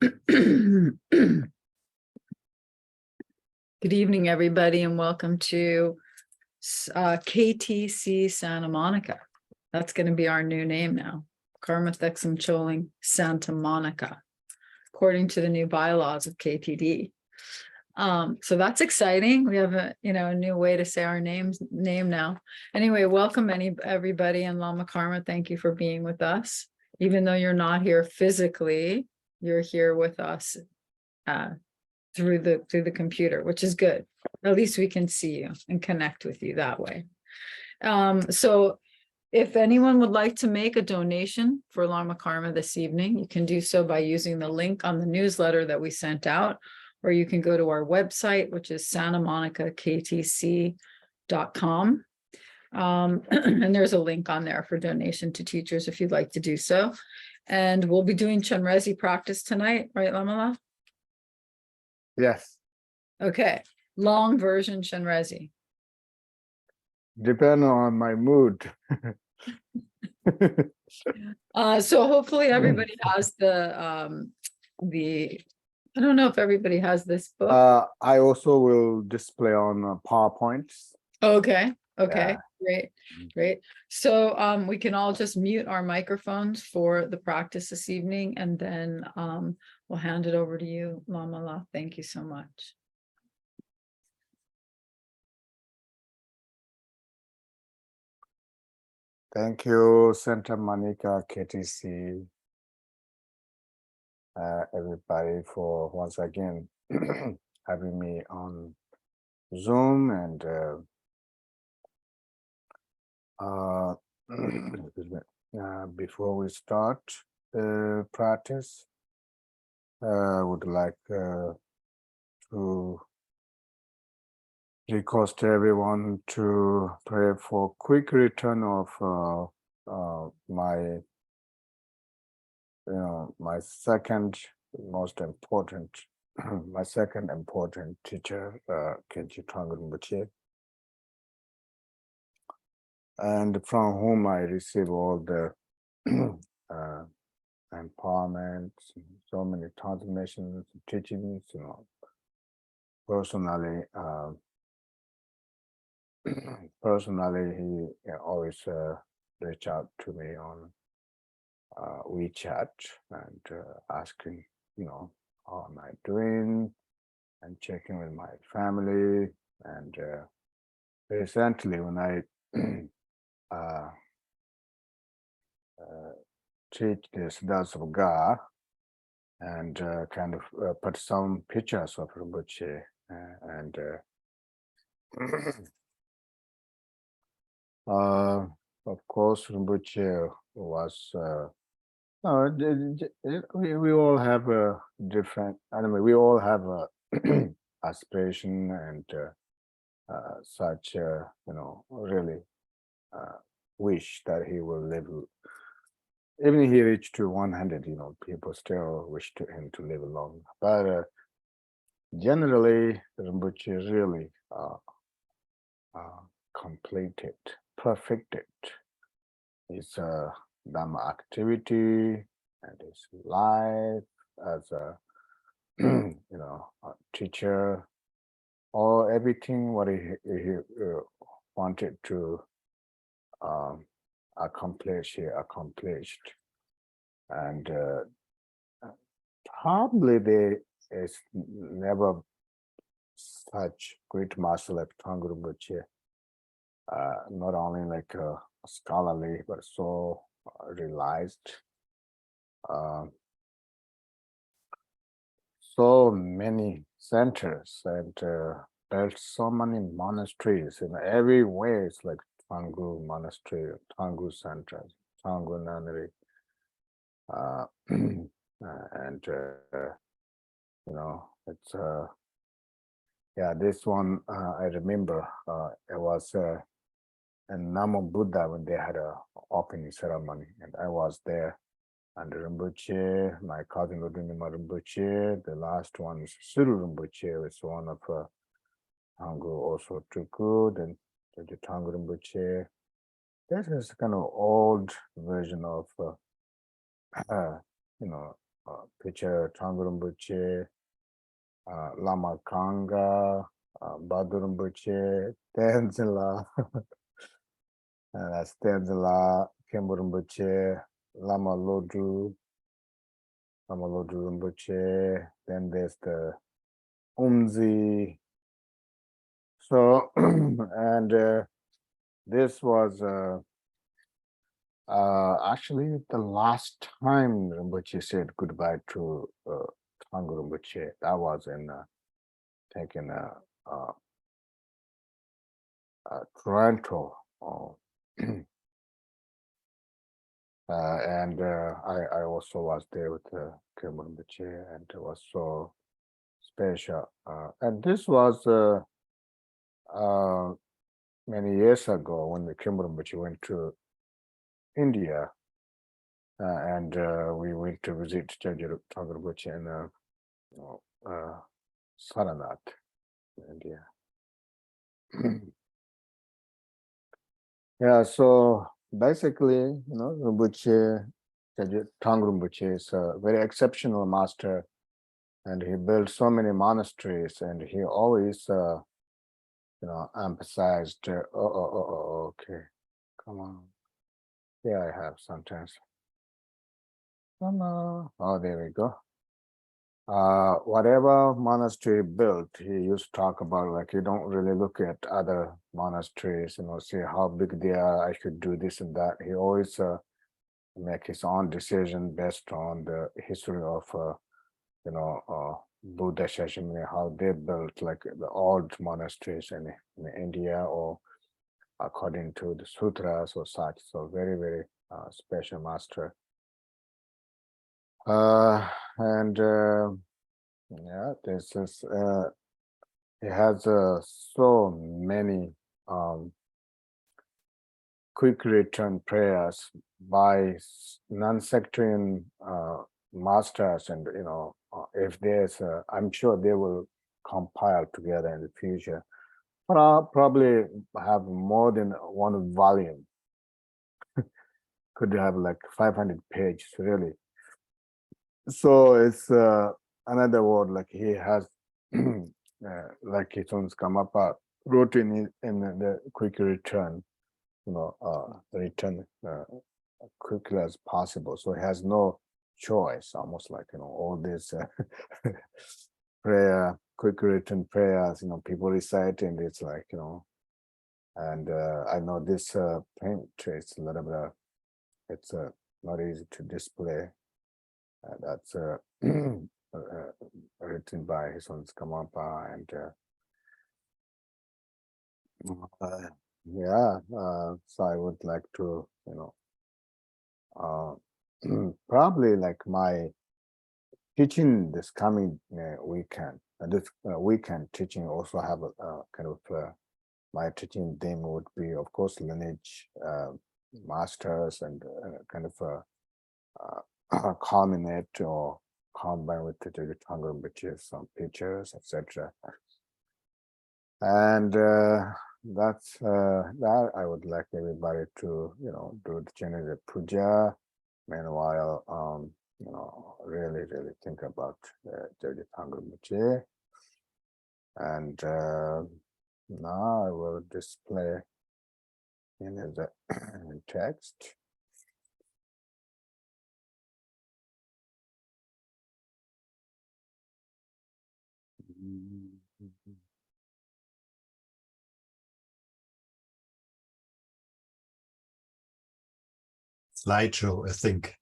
Good evening, everybody, and welcome to KTC Santa Monica. That's going to be our new name now, Karma Thegsum Chöling Santa Monica, according to the new bylaws of KTD. So that's exciting. We have a new way to say our name now. Anyway, welcome everybody, and Lama Karma, thank you for being with us. Even though you're not here physically, you're here with us through the computer, which is good. At least we can see you and connect with you that way. So if anyone would like to make a donation for Lama Karma this evening, you can do so by using the link on the newsletter that we sent out, or you can go to our website, which is santamonicaktc.com. And there's a link on there for donation to teachers if you'd like to do so. And we'll be doing Chenrezig practice tonight, right, Lamala? Yes. Okay, long version Chenrezig. Depending on my mood. So hopefully everybody has the I don't know if everybody has this book. I also will display on PowerPoints. Okay, Yeah. great. So we can all just mute our microphones for the practice this evening, and then we'll hand it over to you, Lamala. Thank you so much. Thank you, Santa Monica KTC, everybody, for once again having me on Zoom. And before we start the practice, I would like to request everyone to pray for quick return of my second most important my second important teacher, Kenji Rinpoche, and from whom I receive all the empowerment, so many transmissions, teachings, personally. Personally, he always reach out to me on WeChat and asking, how am I doing, and checking with my family. And recently, when I teach the Siddhas of God and kind of put some pictures of Rinpoche and of course, Rinpoche was. We all have a different. Anyway, we all have a aspiration and such. Really wish that he will live. Even he reached to 100. People still wish him to live long. But generally, Rinpoche really completed, perfected his Dhamma activity and his life as a a teacher, or everything what he wanted to accomplish, he accomplished. And probably there is never such great master like Thangpa Rinpoche, not only like scholarly, but so realized. So many centers and built so many monasteries in every way. It's like Thangpa Monastery, Thangpa Center, Thangpa Nunnery, and it's this one I remember. It was in Namo Buddha when they had a opening ceremony, and I was there. And Rinpoche, my cousin Lodunima Rinpoche, the last one is Suru Rinpoche, was one of Thangpa also Tuku, then the Thangpa Rinpoche. This is kind of old version of picture Tangur Rinpoche, Lama Kanga, Badur Rinpoche, Tenzin that's Tenzin Khenpo Rinpoche, Lama Lodru Rinpoche, then there's the Umzi. So, and this was actually the last time Rinpoche said goodbye to Tangur Rinpoche. That was in taken Toronto. And I also was there with Khenpo Rinpoche, and it was so special. And this was many years ago when the Khenpo Rinpoche went to India, and we went to visit Tangur Rinpoche in Saranath, India. Yeah, so basically, Rinpoche, Tangur Rinpoche is a very exceptional master, and he built so many monasteries, and he always, emphasized, okay, come on. Yeah, I have sometimes. Come on. Oh, there we go. Whatever monastery built, he used to talk about, like, you don't really look at other monasteries, see how big they are, I should do this and that. He always make his own decision based on the history of Buddha Shashamuni, how they built like the old monasteries in India, or according to the sutras or such. So very, very special master. And yeah, this is it has so many quick return prayers by non-sectarian masters, and if there's I'm sure they will compile together in the future, but I'll probably have more than one volume. Could have like 500 pages, really. So it's another word, like he has like his own Skamapa wrote in the quick return, return quickly as possible. So he has no choice, almost like all this prayer, quick return prayers, people recite, and it's like and I know this print, it's a little bit it's not easy to display. That's written by his own Skamapa, and yeah, so I would like to probably like my teaching this coming weekend, this weekend teaching also have a kind of my teaching theme would be, of course, lineage, masters, and kind of culminate or combine with the Tangur Rinpoche, some pictures, etc. And that's that I would like everybody to do the Chenrezig puja. Meanwhile, really think about the Tangur Rinpoche. And now I will display in the text. Slideshow, I think.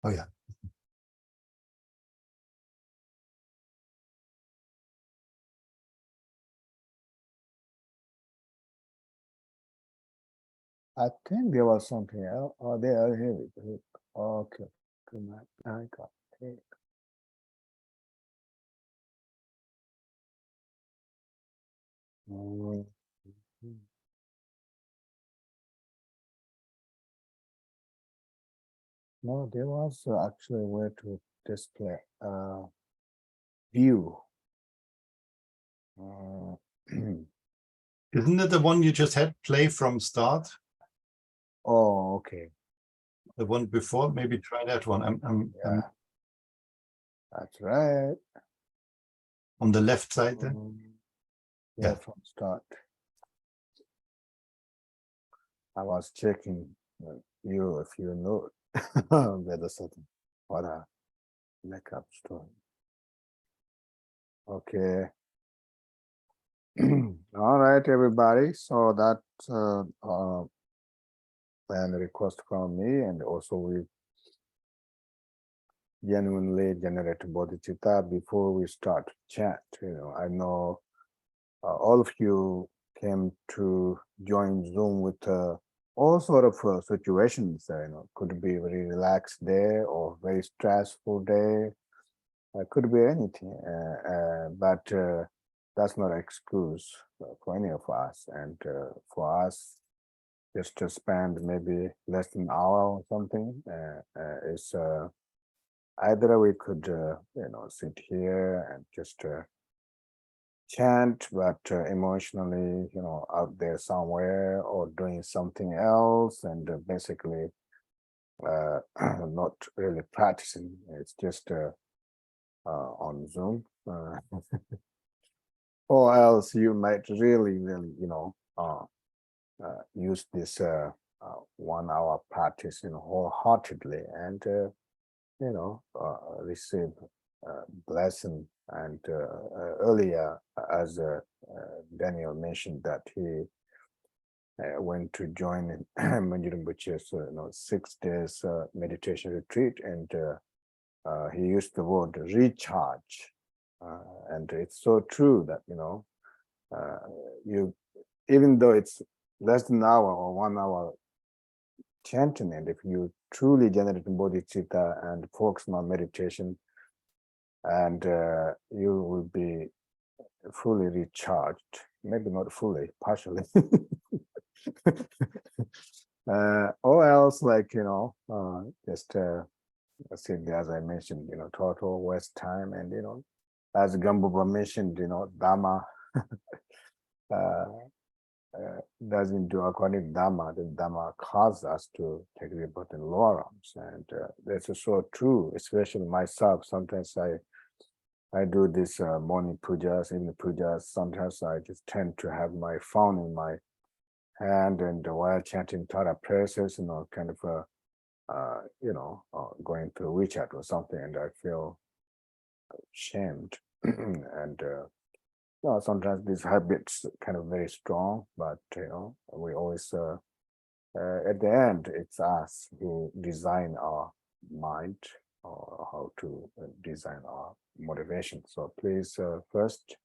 Oh yeah. I think there was something else. Oh, there, here we go. Okay, good night. I got it. No, there was actually a way to display view. Isn't it the one you just had play from start? Oh, okay. the one before. Maybe try that one. I'm That's right. on the left side then. Yeah, Yeah. from start. I was checking you if you know whether something what a makeup story. Okay. All right, everybody. So that and request from me, and also we genuinely generate bodhicitta before we start chat. I know all of you came to join Zoom with all sort of situations. Could be very relaxed day or very stressful day. Could be anything, but that's not an excuse for any of us. And for us, just to spend maybe less than an hour or something is either we could sit here and just chant, but emotionally out there somewhere or doing something else, and basically not really practicing. It's just on Zoom, or else you might really use this 1 hour practice wholeheartedly and receive blessing. And earlier, as Daniel mentioned, that he went to join in Manjurimbuchi's 6 days meditation retreat, and he used the word recharge, and it's so true that you, even though it's less than an hour or 1 hour chanting, and if you truly generate bodhicitta and focus on meditation, and you will be fully recharged, maybe not fully, partially. Or else, like just simply, as I mentioned, total waste time. And as Gambuba mentioned, Dhamma doesn't do according to Dhamma. The Dhamma calls us to take the birth in lower arms, and that's so true. Especially myself, sometimes I do this morning pujas, evening pujas. Sometimes I just tend to have my phone in my hand, and while chanting Tara prayers, kind of going through WeChat or something, and I feel shamed. And sometimes these habits kind of very strong, but we always at the end it's us who design our mind or how to design our motivation. So please first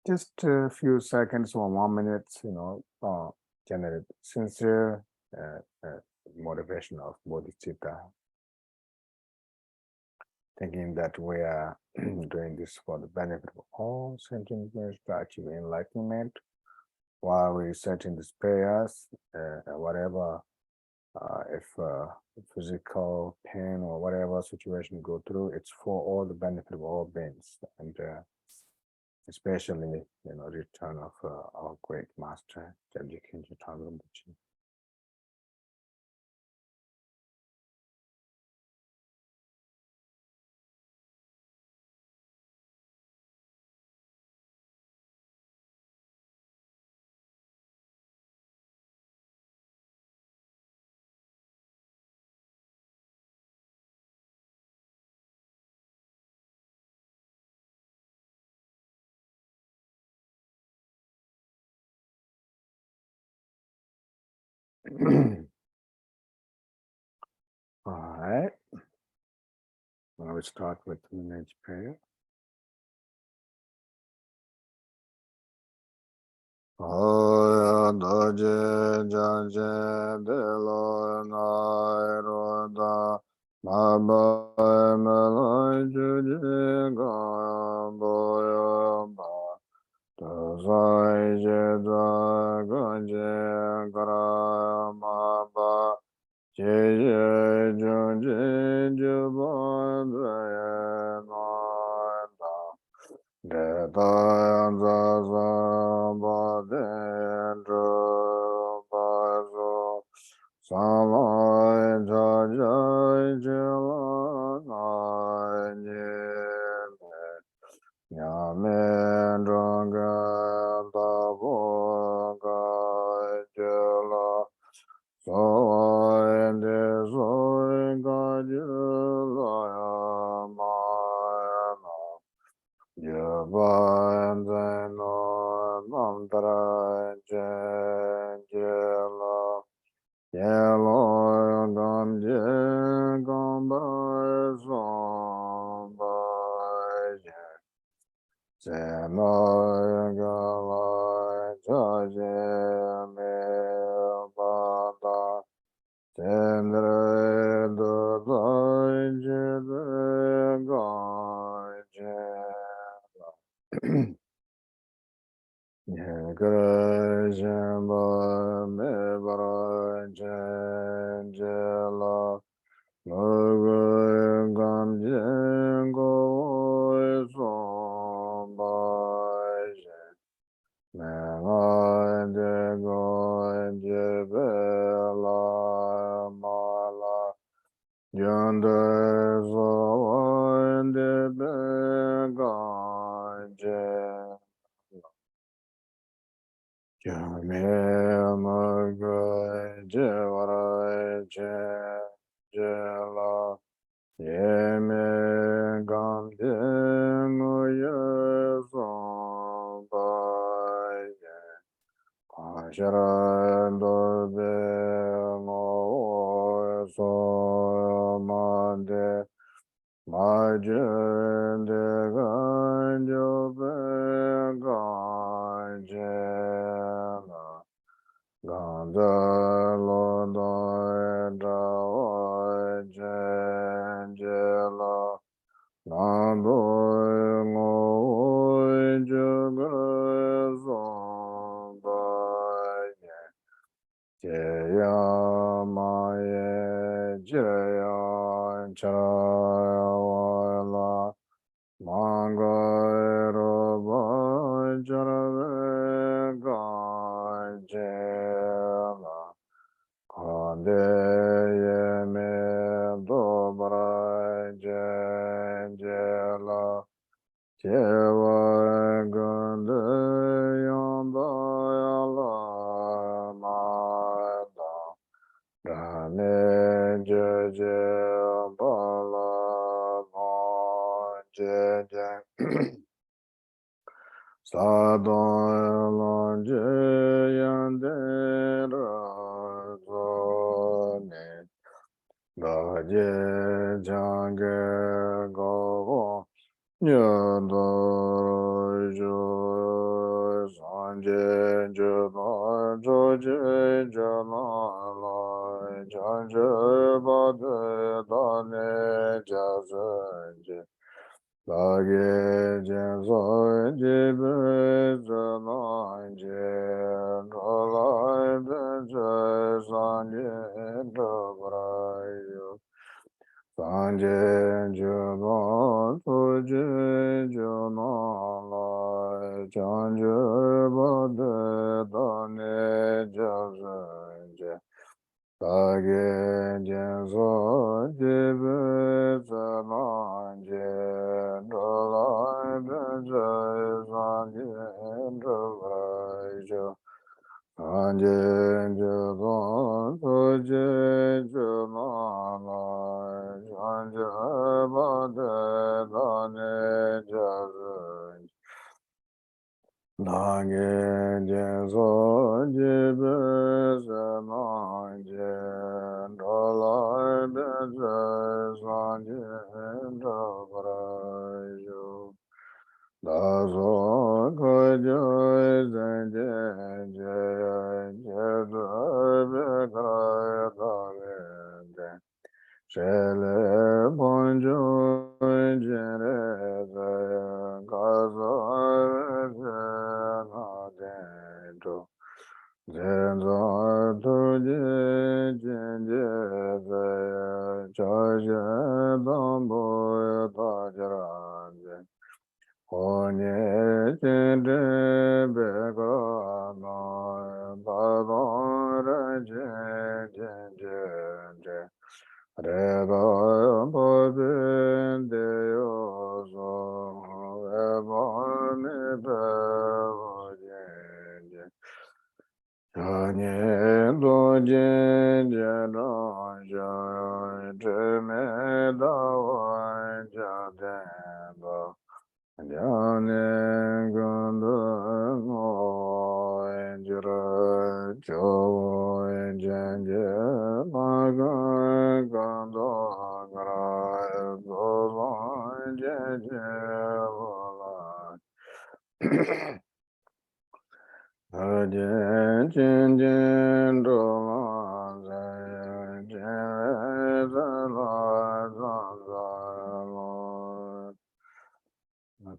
just a few seconds or 1 minute generate sincere motivation of bodhicitta, thinking that we are doing this for the benefit of all sentient beings to achieve enlightenment, while we reciting these prayers, whatever, if physical pain or whatever situation go through, it's for all the benefit of all beings, and especially return of our great master Chenrezig Rinpoche. All right. Now we start with the next prayer. Oh, doje janje de lo na ro da ma ba me lo ju ji ga bo yo ba da zai je da ga je ga ra ma ba je je ju ji ju ba de na da de da za za ba de ro ba zo sa la ja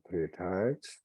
Three times.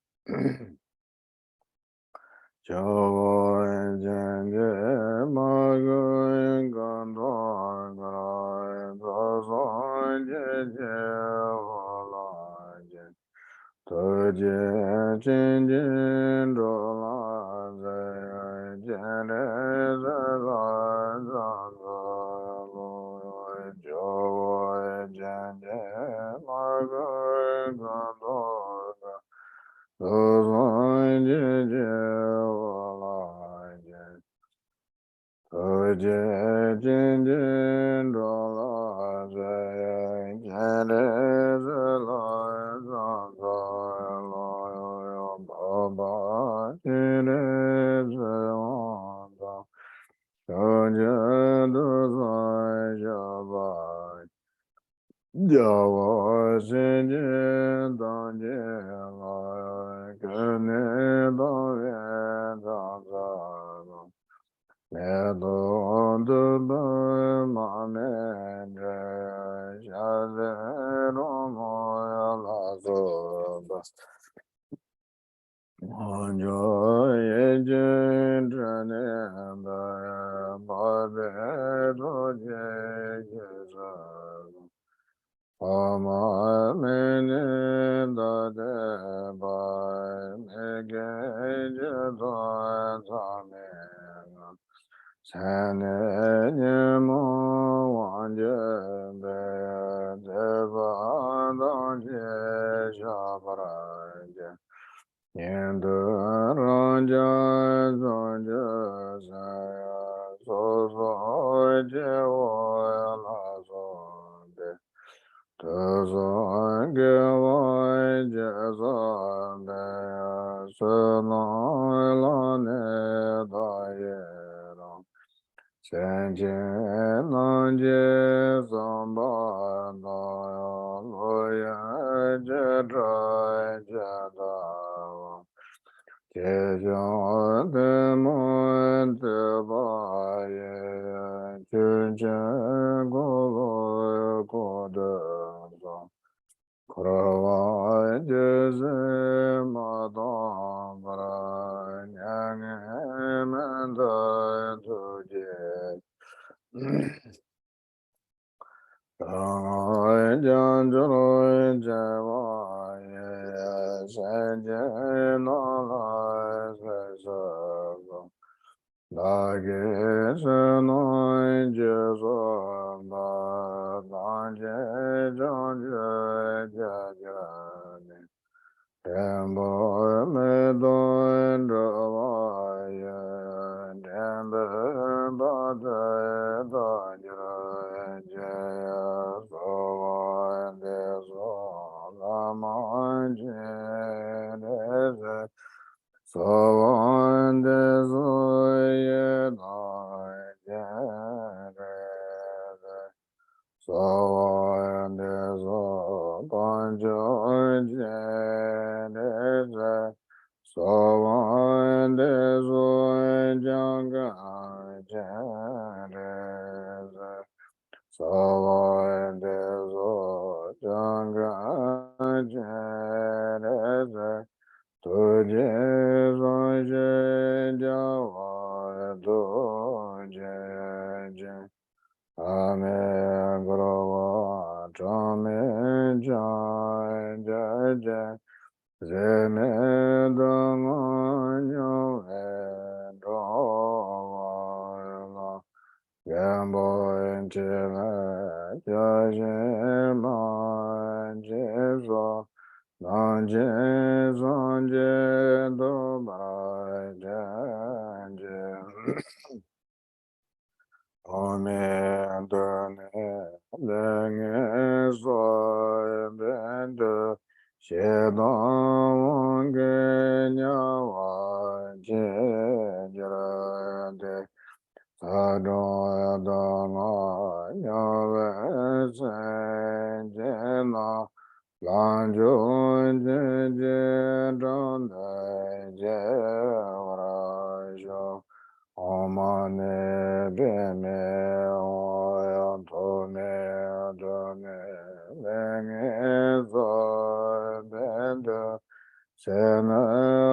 Sena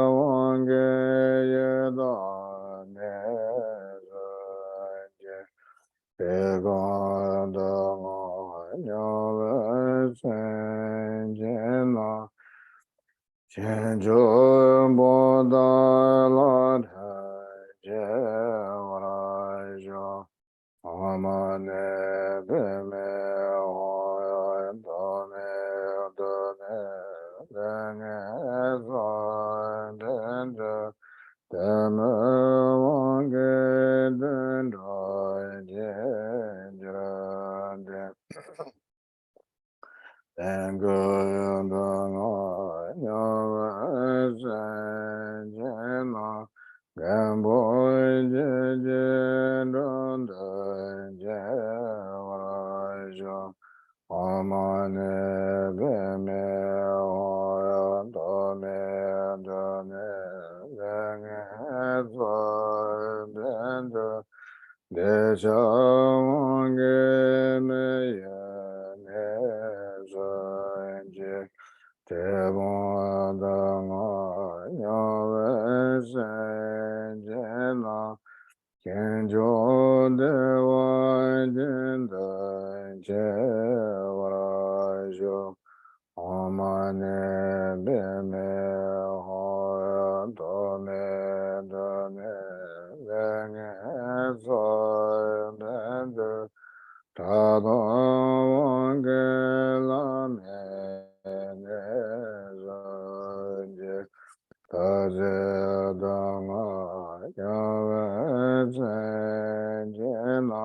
wange yeda ne zanje. Pega da nyave senjena. Chenjo boda la je varajo. Amane beme hoya dame dane dane zandende dame wange dendo jenjrande dengo yandanga nyawa zenjena gambo jeje donda jevarajo amane beme oya dame dane dane zandende deja wange meya nezanje tebodanga nyawe zenjena kenjo dewa jenda jevarajo amane beme hoya dame dane dane zandende tada wange lame nezanje taze danga yawe zenjena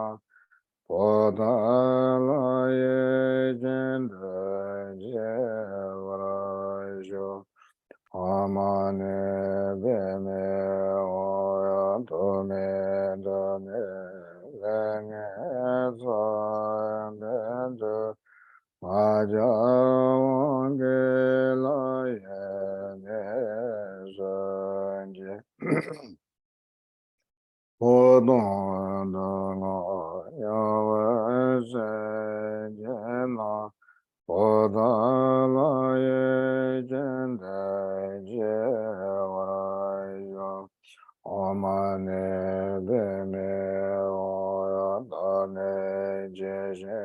podala ye jenda jevarajo amane beme oya tome dane lenge zandende maja wange la ye nezanje Podon danga yawe zenjena podala ye jenda jevarajo amane beme oya dane jeje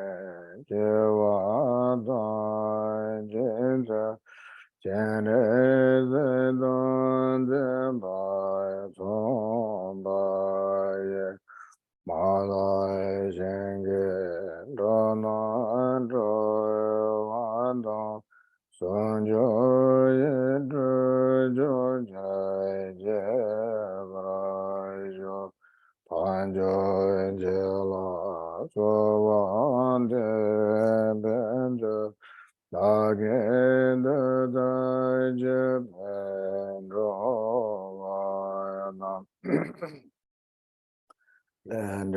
jevada jenda Chenrezig donde bai zombaye malai jenge dono andro wando sonjo yedro jojai jevrajo panjo jela sovande benjo Again, the Japan and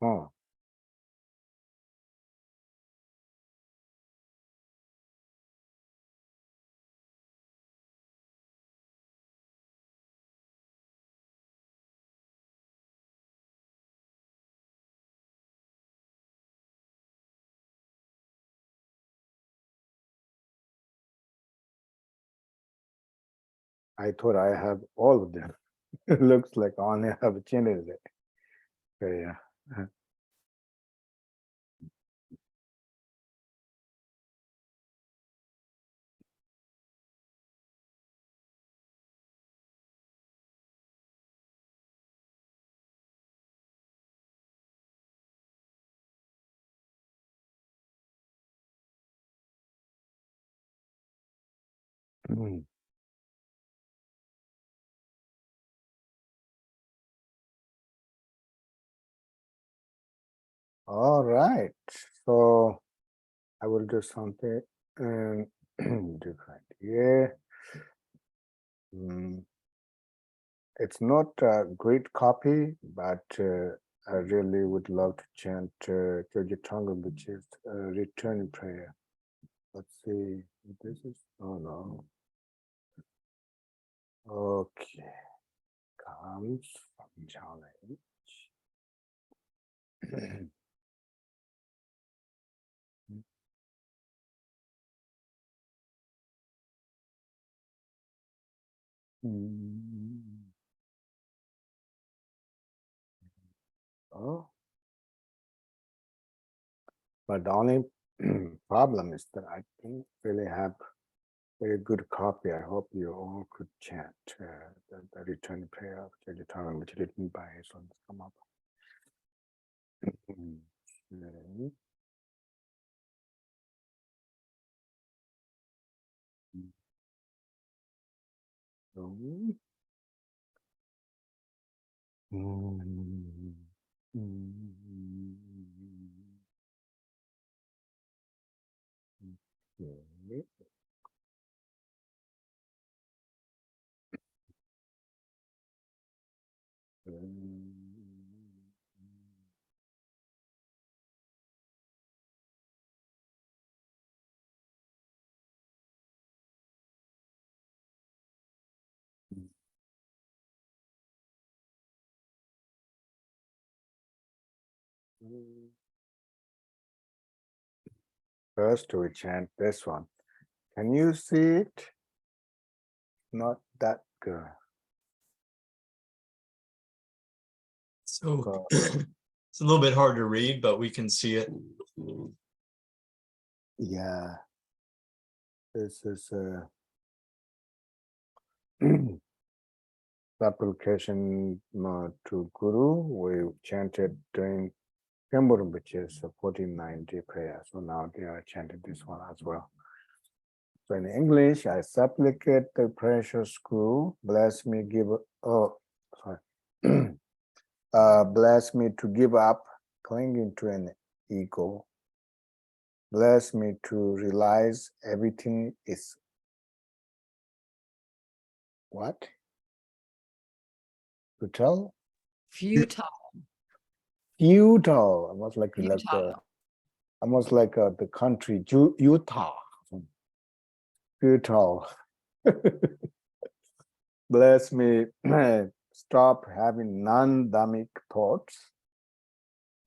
Huh. I thought I have all of them. It looks like I only have Chenrezig. Okay, yeah. All right. So I will do something different here. it's not a great copy, but I really would love to chant Kirgitangal, which is return prayer. Let's see. This is no. Okay. Comes from challenge. Oh, but the only problem is that I don't really have very good copy. I hope you all could chant the return prayer of Kirgitangal, which is written by so let's come up. Okay. First, we chant this one. Can you see it? Not that good. So it's a little bit hard to read, but we can see it. Yeah. This is a supplication to Guru. We chanted during Pemburum, which is a 1490 prayer. So now they are chanting this one as well. So in English, I supplicate the precious Guru, bless me, bless me to give up clinging to an ego. Bless me to realize everything is what? To tell? Futile. Utah. Almost like Futile. the country Utah. Utah. Bless me. Stop having non-dhammic thoughts.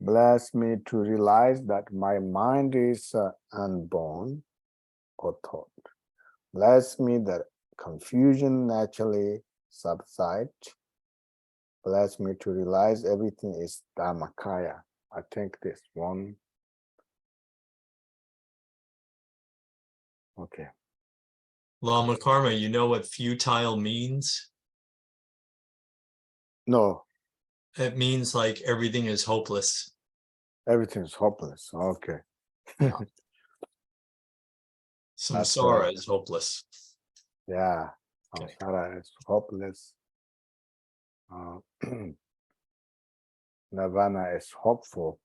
Bless me to realize that my mind is unborn or thought. Bless me that confusion naturally subsides. Bless me to realize everything is Dhammakaya. I think this one. Okay. Lama Karma, you know what futile means? No, It means like everything is hopeless. everything is hopeless. Okay. Yeah. Samsara is hopeless. Yeah. Okay. Samsara is hopeless. Nirvana is hopeful.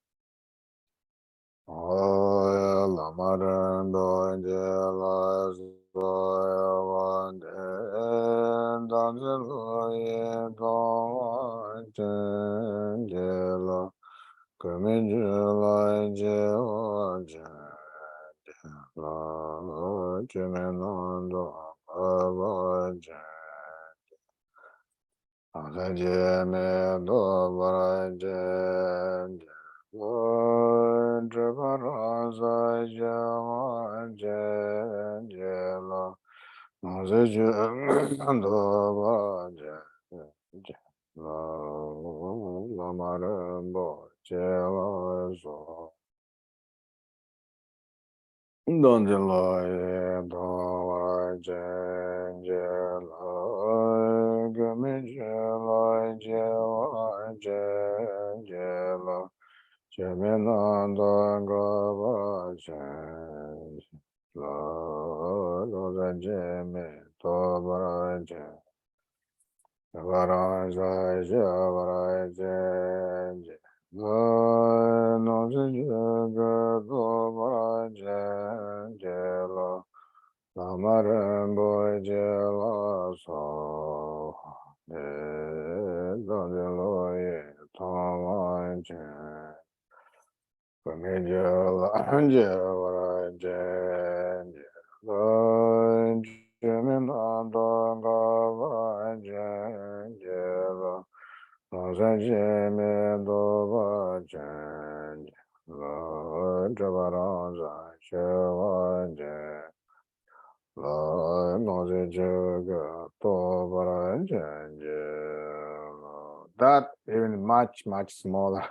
That even much smaller.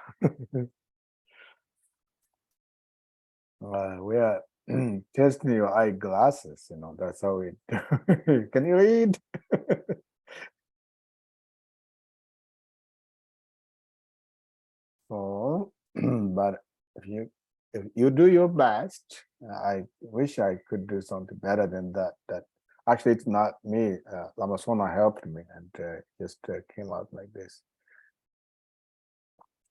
We are testing your eyeglasses, that's how we do. Can you read? So, but if you do your best, I wish I could do something better than that. That actually it's not me. Lama Sona helped me and just came out like this.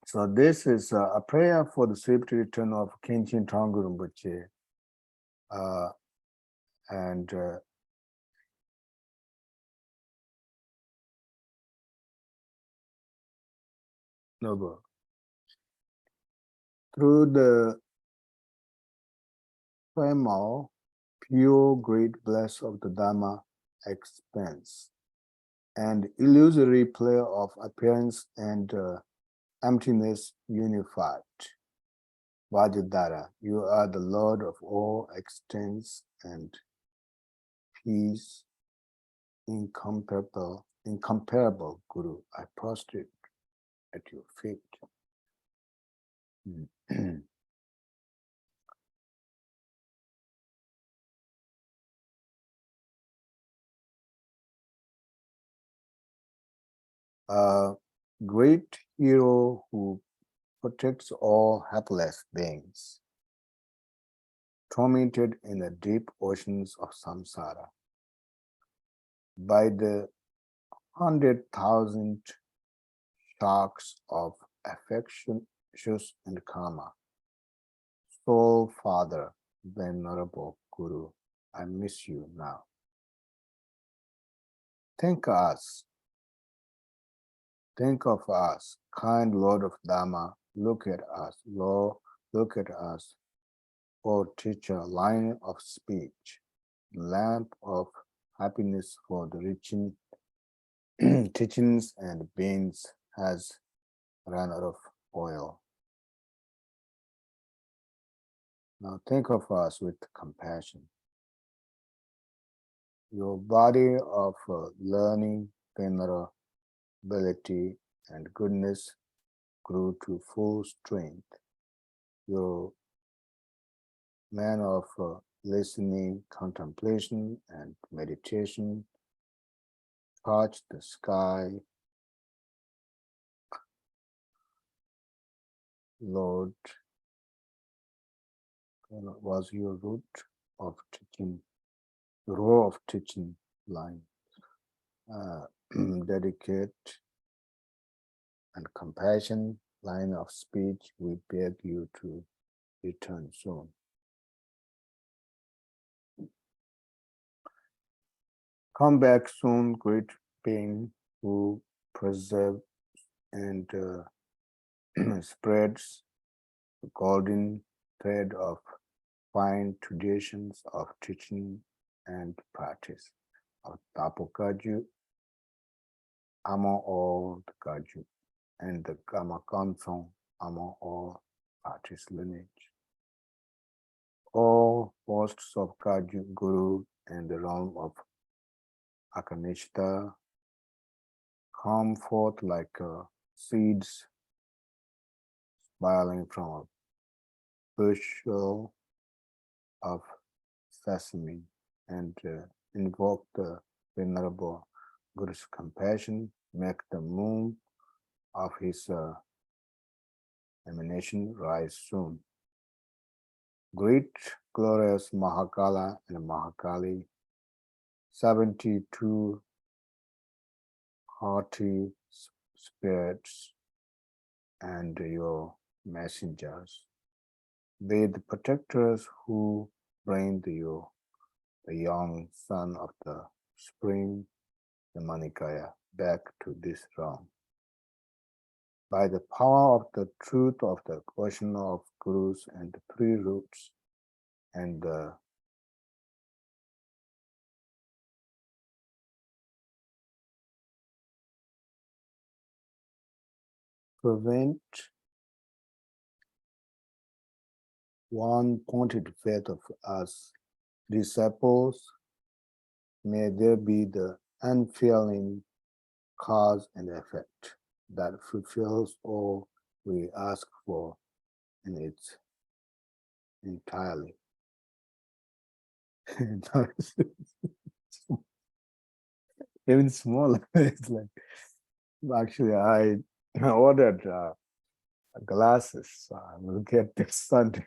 So this is a prayer for the swift return of Khenchen Thangpa Rinpoche. And noble. Through the primal, pure great bliss of the Dharma expanse and illusory play of appearance and emptiness unified. Vajradhara, you are the Lord of all extents and peace, incomparable Guru. I prostrate at your feet. Great hero who protects all helpless beings, tormented in the deep oceans of samsara by the 100,000 sharks of affection, and karma. Soul Father, Venerable Guru, I miss you now. Think of us, kind Lord of Dharma, look at us, Lord, look at us, O teacher, line of speech, lamp of happiness for the reaching teachings and beings has run out of oil. Now think of us with compassion. Your body of learning, venerability, and goodness grew to full strength. Your man of listening, contemplation, and meditation touched the sky. Lord, was your root of teaching, row of teaching line. Dedicate and compassion line of speech, we beg you to return soon. Come back soon, great being who preserves and spreads the golden thread of fine traditions of teaching and practice of Tapo Kaju among all the Kaju and the Gama Kamsong among all practice lineage. All posts of Kaju Guru and the realm of Akanishta come forth like seeds spiraling from a bushel of sesame and invoke the Venerable Guru's compassion, make the moon of his emanation rise soon. Great glorious Mahakala and Mahakali, 72 hearty spirits and your messengers, be the protectors who bring you the young son of the spring, the Manikaya back to this realm. By the power of the truth of the question of gurus and the three roots and the prevent one pointed faith of us disciples, may there be the unfailing cause and effect that fulfills all we ask for in its entirely. Even smaller, it's like, actually I ordered glasses, so I will get this Sunday.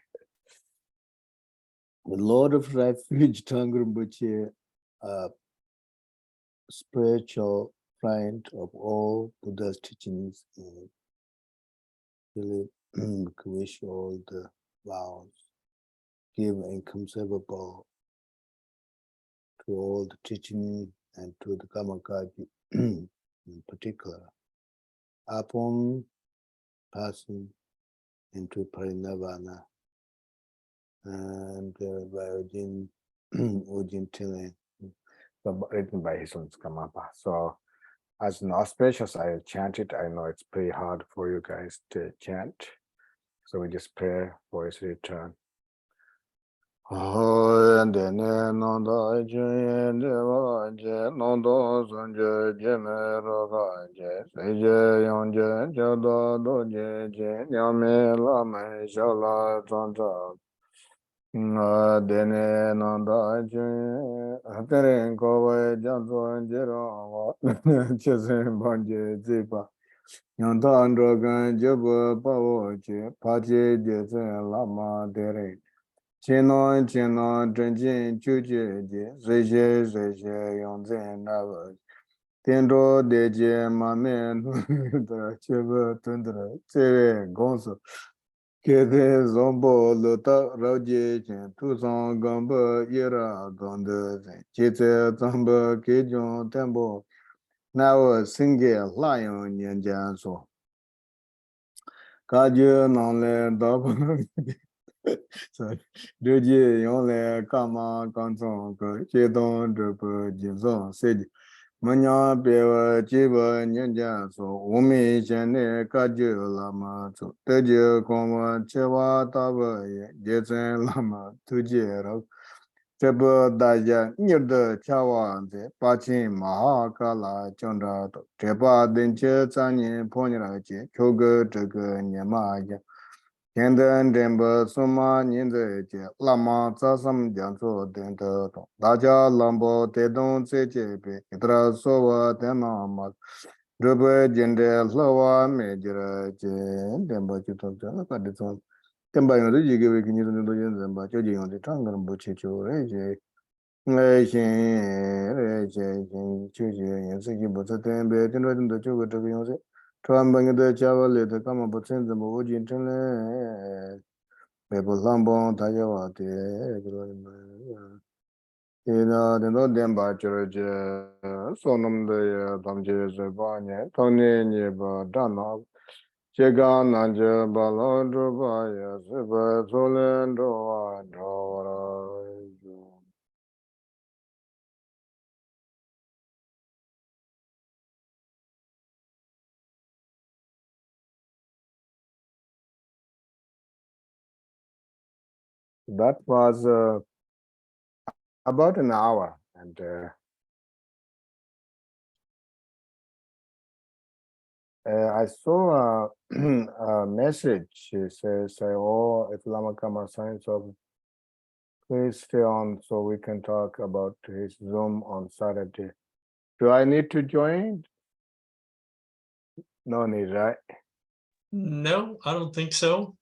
The Lord of Refuge, Tangram Buchi, spiritual friend of all Buddha's teachings, really wish all the vows, give inconceivable to all the teaching and to the Kamakaji in particular, upon passing into Parinirvana and by Ujin Chöling, written by his own Skamapa. So as an auspicious, I chant it. I know it's pretty hard for you guys to chant. So we just pray for his return. Dene nanda jun hateren kowe janso jiro chesen banje zipa nyanta androgan jebo pawo che pache jesen lama dere cheno cheno drenjin chuche je seje seje yonzen nawa tendo deje mamen chebo tundra tsewe gonso Kede zombo lota rauje chen tu song gamba yera ganda zen chete zamba kejon tembo nawa singe lion nyanjan so kaje nongle dabo sorry doje yongle kama kanson ko chedon dropo jinson seji Manya bewa jiba nyanja so umi chane kaje lama so teje koma chewa taba ye jesen lama tuje ro teba daja nyurda chawa ante pachin mahakala chondra to teba denche tsanye ponyra che kyoga tega nyama ya Kendan demba suma nyinze che lama tsasam janso denta to daja lambo tedon seche pe itra sowa tena ma drupa jende lawa mejira che demba chuto jana kadison temba yondi jige we kinyi do yen zemba choji yondi tangar bo che cho re je ngai shin re che shin choji yen se ki bo tembe tendo tendo chogo to yonse Trambang the Chavale, the Kama Potens, the Mojin Tele, People Lambon, Tajawati, the no Demba Church, Sonum the Damjes, Banya, Tony, Niba, Dana, Chegan, Anja, Balondro, Baya, Siva, Solendo, Dora. That was about an hour, and I saw a message. It says, "Oh, if Lama Kama signs off, please stay on so we can talk about his Zoom on Saturday." Do I need to join? No need, right? No, I don't think so.